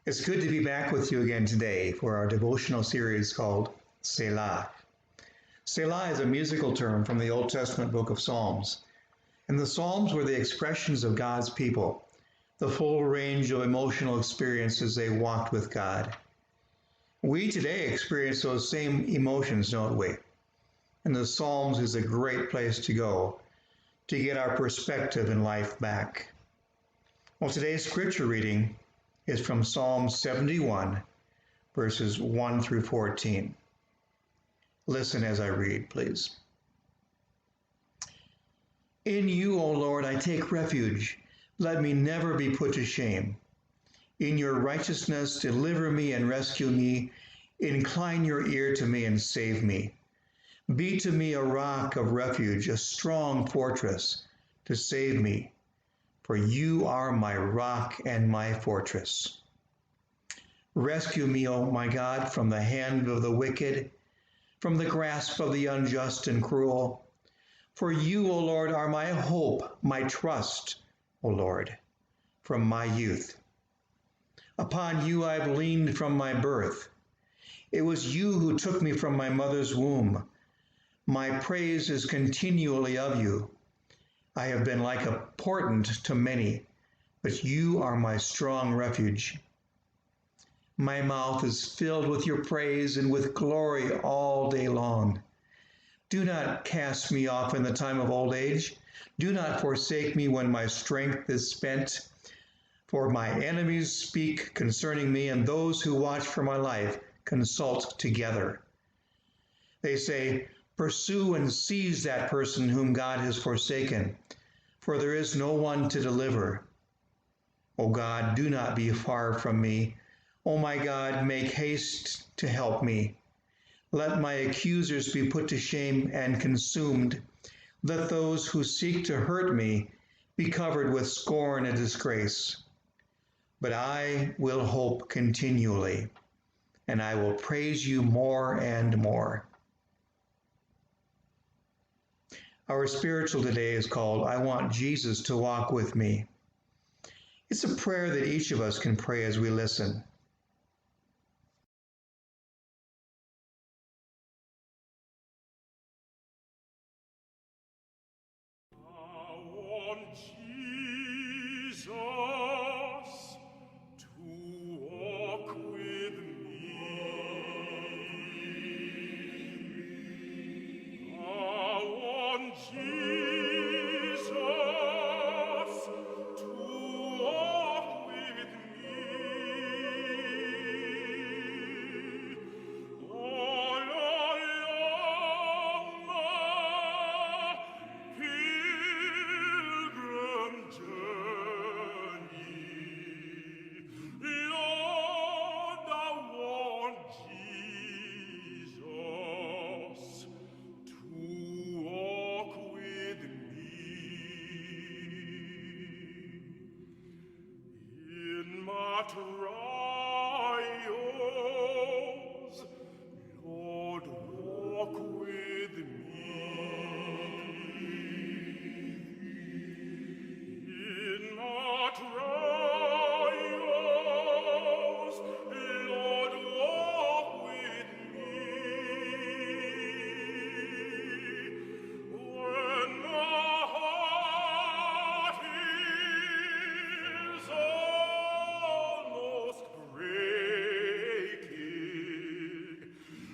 It's good to be back with you again today for our devotional series called Selah. Selah is a musical term from the Old Testament book of Psalms. And the Psalms were the expressions of God's people, the full range of emotional experiences they walked with God. We today experience those same emotions, don't we? And the Psalms is a great place to go to get our perspective in life back. Well, today's scripture reading is from Psalm 71, verses 1 through 14. Listen as I read, please. In you, O Lord, I take refuge. Let me never be put to shame. In your righteousness, deliver me and rescue me. Incline your ear to me and save me. Be to me a rock of refuge, a strong fortress to save me. For you are my rock and my fortress. Rescue me, O my God, from the hand of the wicked, from the grasp of the unjust and cruel. For you, O Lord, are my hope, my trust, O Lord, from my youth. Upon you I've leaned from my birth. It was you who took me from my mother's womb. My praise is continually of you. I have been like a portent to many, but you are my strong refuge. My mouth is filled with your praise and with glory all day long. Do not cast me off in the time of old age. Do not forsake me when my strength is spent. For my enemies speak concerning me, and those who watch for my life consult together. They say, pursue and seize that person whom God has forsaken, for there is no one to deliver. O God, do not be far from me. O my God, make haste to help me. Let my accusers be put to shame and consumed. Let those who seek to hurt me be covered with scorn and disgrace. But I will hope continually, and I will praise you more and more. Our spiritual today is called, I Want Jesus to Walk With Me. It's a prayer that each of us can pray as we listen. I want Jesus to walk with me. I want Jesus to walk with me. All along my pilgrim journey, Lord, I want Jesus to walk with me. In my trials, Lord, walk with me. In my trials, Lord, walk with me. When my heart is almost breaking,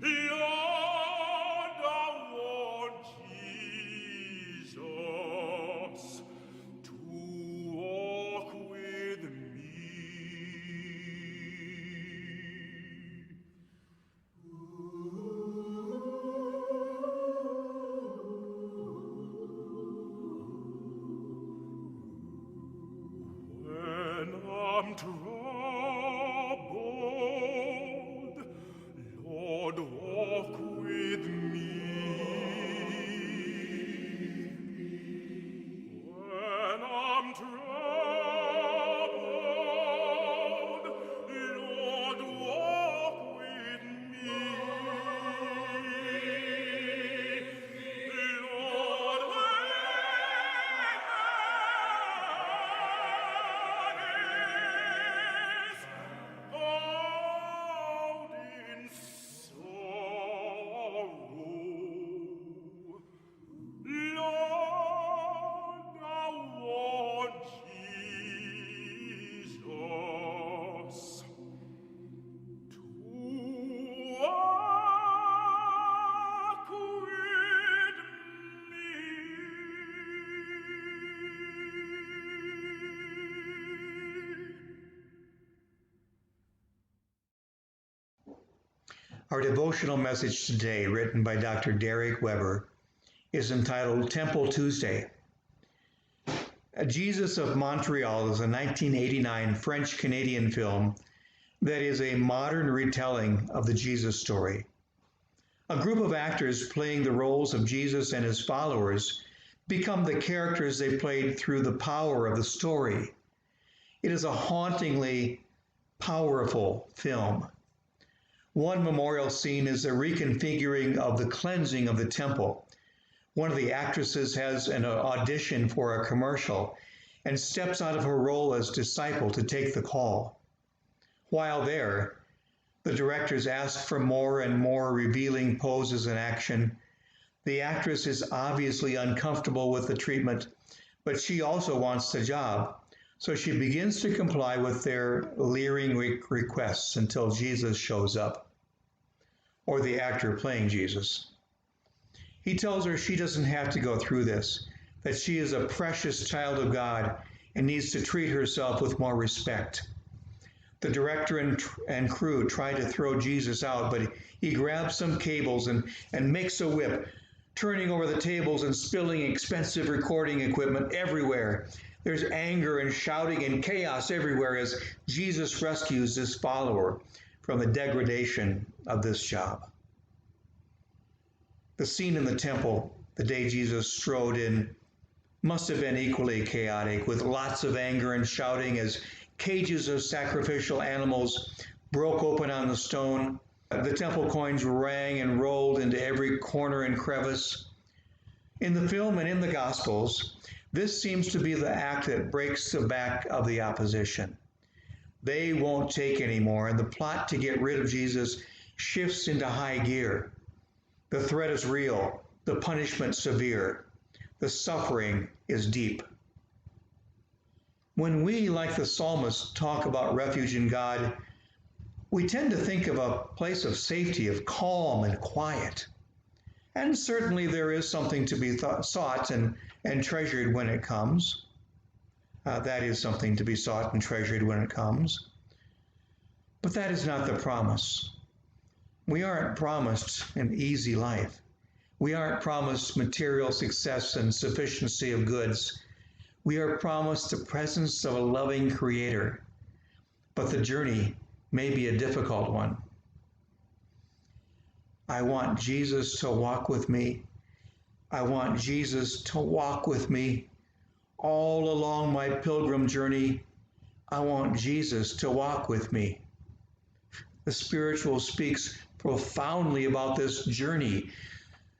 Lord, I Our devotional message today, written by Dr. Derek Weber, is entitled Temple Tuesday. Jesus of Montreal is a 1989 French-Canadian film that is a modern retelling of the Jesus story. A group of actors playing the roles of Jesus and his followers become the characters they played through the power of the story. It is a hauntingly powerful film. One memorial scene is a reconfiguring of the cleansing of the temple. One of the actresses has an audition for a commercial and steps out of her role as disciple to take the call. While there, the directors ask for more and more revealing poses and action. The actress is obviously uncomfortable with the treatment, but she also wants the job, so she begins to comply with their leering requests until Jesus shows up, or the actor playing Jesus. He tells her she doesn't have to go through this, that she is a precious child of God and needs to treat herself with more respect. The director and crew try to throw Jesus out, but he grabs some cables and makes a whip, turning over the tables and spilling expensive recording equipment everywhere. There's anger and shouting and chaos everywhere as Jesus rescues this follower from the degradation of this job. The scene in the temple, the day Jesus strode in, must have been equally chaotic, with lots of anger and shouting as cages of sacrificial animals broke open on the stone. The temple coins rang and rolled into every corner and crevice. In the film and in the Gospels, this seems to be the act that breaks the back of the opposition. They won't take anymore, and the plot to get rid of Jesus shifts into high gear. The threat is real, the punishment severe, the suffering is deep. When we, like the psalmist, talk about refuge in God, we tend to think of a place of safety, of calm and quiet. And certainly there is something to be sought and treasured when it comes. That is something to be sought and treasured when it comes. But that is not the promise. We aren't promised an easy life. We aren't promised material success and sufficiency of goods. We are promised the presence of a loving Creator, but the journey may be a difficult one. I want Jesus to walk with me. I want Jesus to walk with me all along my pilgrim journey. I want Jesus to walk with me. The spiritual speaks profoundly about this journey,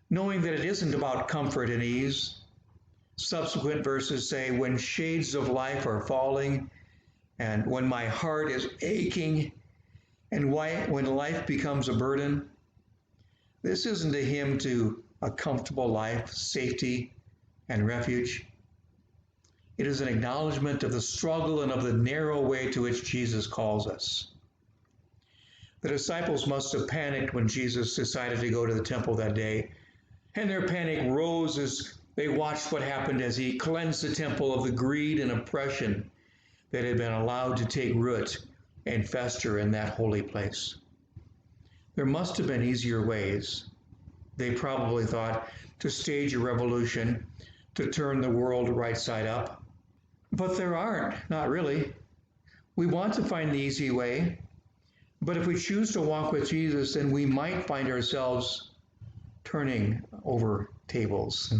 knowing that it isn't about comfort and ease. Subsequent verses say, when shades of life are falling, and when my heart is aching, and when life becomes a burden. This isn't a hymn to a comfortable life, safety, and refuge. It is an acknowledgement of the struggle and of the narrow way to which Jesus calls us. The disciples must have panicked when Jesus decided to go to the temple that day, and their panic rose as they watched what happened as he cleansed the temple of the greed and oppression that had been allowed to take root and fester in that holy place. There must have been easier ways, they probably thought, to stage a revolution, to turn the world right side up. But there aren't, not really. We want to find the easy way, but if we choose to walk with Jesus, then we might find ourselves turning over tables,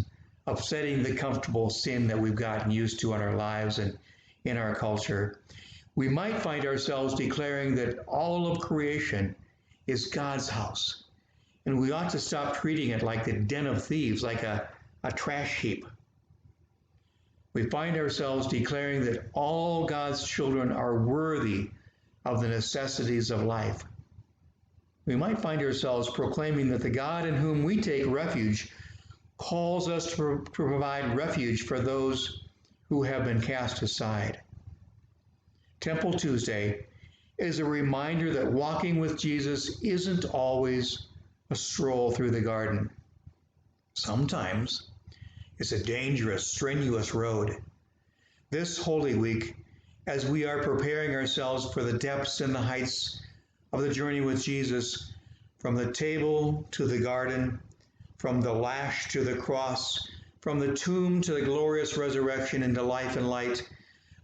upsetting the comfortable sin that we've gotten used to in our lives and in our culture. We might find ourselves declaring that all of creation is God's house, and we ought to stop treating it like the den of thieves, like a trash heap. We find ourselves declaring that all God's children are worthy of the necessities of life. We might find ourselves proclaiming that the God in whom we take refuge calls us to provide refuge for those who have been cast aside. Temple Tuesday is a reminder that walking with Jesus isn't always a stroll through the garden. Sometimes it's a dangerous, strenuous road. This Holy Week, as we are preparing ourselves for the depths and the heights of the journey with Jesus, from the table to the garden, from the lash to the cross, from the tomb to the glorious resurrection into life and light,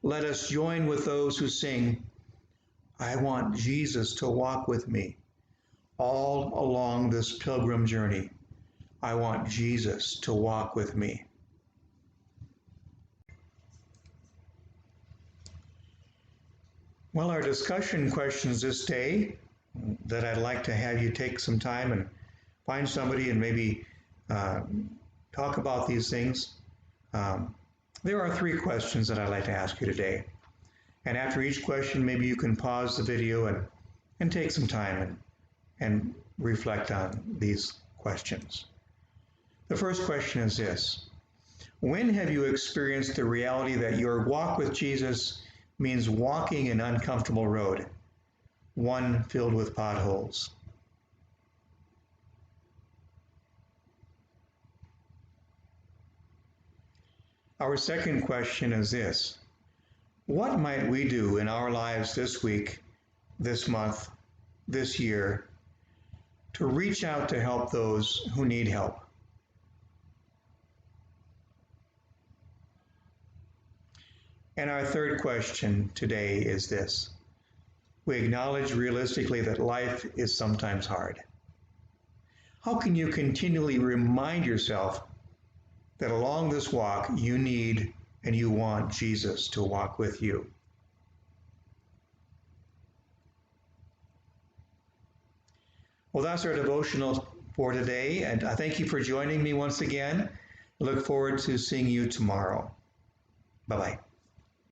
let us join with those who sing, I want Jesus to walk with me all along this pilgrim journey. I want Jesus to walk with me. Well, our discussion questions this day that I'd like to have you take some time and find somebody and maybe talk about these things. There are 3 questions that I'd like to ask you today. And after each question, maybe you can pause the video and take some time and reflect on these questions. The first question is this: when have you experienced the reality that your walk with Jesus means walking an uncomfortable road, one filled with potholes? Our second question is this: what might we do in our lives this week, this month, this year to reach out to help those who need help? And our third question today is this: we acknowledge realistically that life is sometimes hard. How can you continually remind yourself that along this walk you need and you want Jesus to walk with you? Well, that's our devotional for today, and I thank you for joining me once again. I look forward to seeing you tomorrow. Bye-bye.